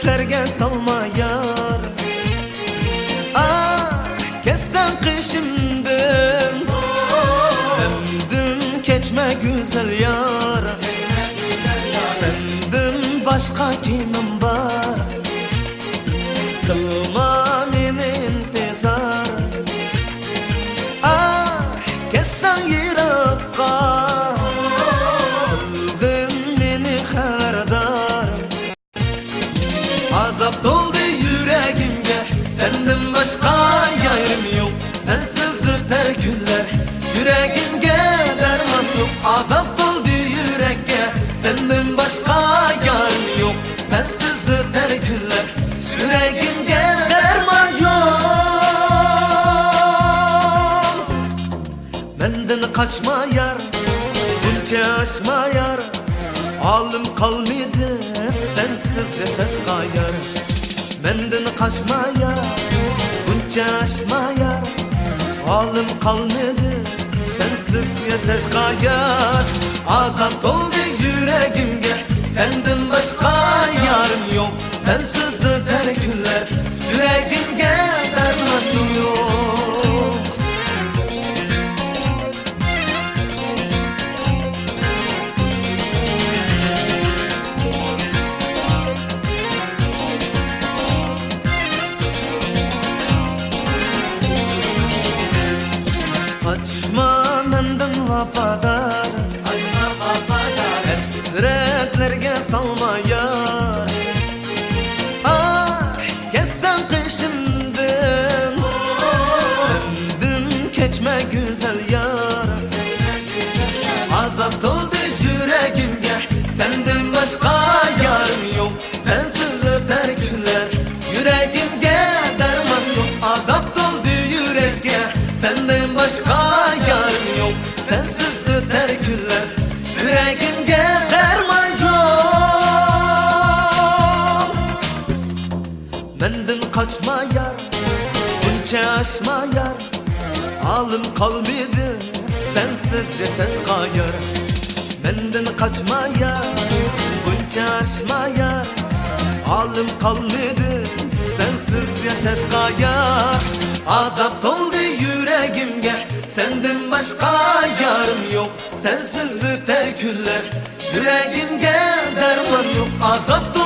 hasretlerge salma yar. Ah kessen kışımdın, sendin keçme güzel yar. Sendin başka kimim var, kılma meni intizar. Ah kessen yırakka, kılgın meni xəberdar. Azap doldu yüreğimge, senden başka yarım yok. Sensiz öter günler, yüreğimge derman yok. Azap doldu yüreğe, senden başka yarım yok. Sensiz öter günler, yüreğimge derman yok. Benden kaçma yar, bunca aşma yar. Halim kalmadı sensiz yaşaşka yar. Benden kaçma yar, bunca aşma yar. Halim kalmadı sensiz yaşaşka yar. Azap doldu yüreğimge, senden başka yarım yok. Sensiz öter günler, yüreğimge derman yok. Kaçma menden vafadar, kaçma vafadar. Esretlerge salma yar. Ah kessen kışımdın, sendin keçme güzel yar. Azap doldu yüreğimge, senden başka yarım yok. Sensiz öter günler, yüreğimge derman yok. Azap doldu yüreğe, senden başka yarım yok. Sensiz öter günler, yüreğimge derman yok. Benden kaçma yar, bunca aşma yar. Halim kalmadı sensiz yaşaşka yar. Benden kaçma yar, bunca aşma yar. Halim kalmadı sensiz yaşaşka yar. Azap doldu yüreğimge, senden başka yarım yok. Sensiz öter günler, yüreğimge derman yok. Azap doldu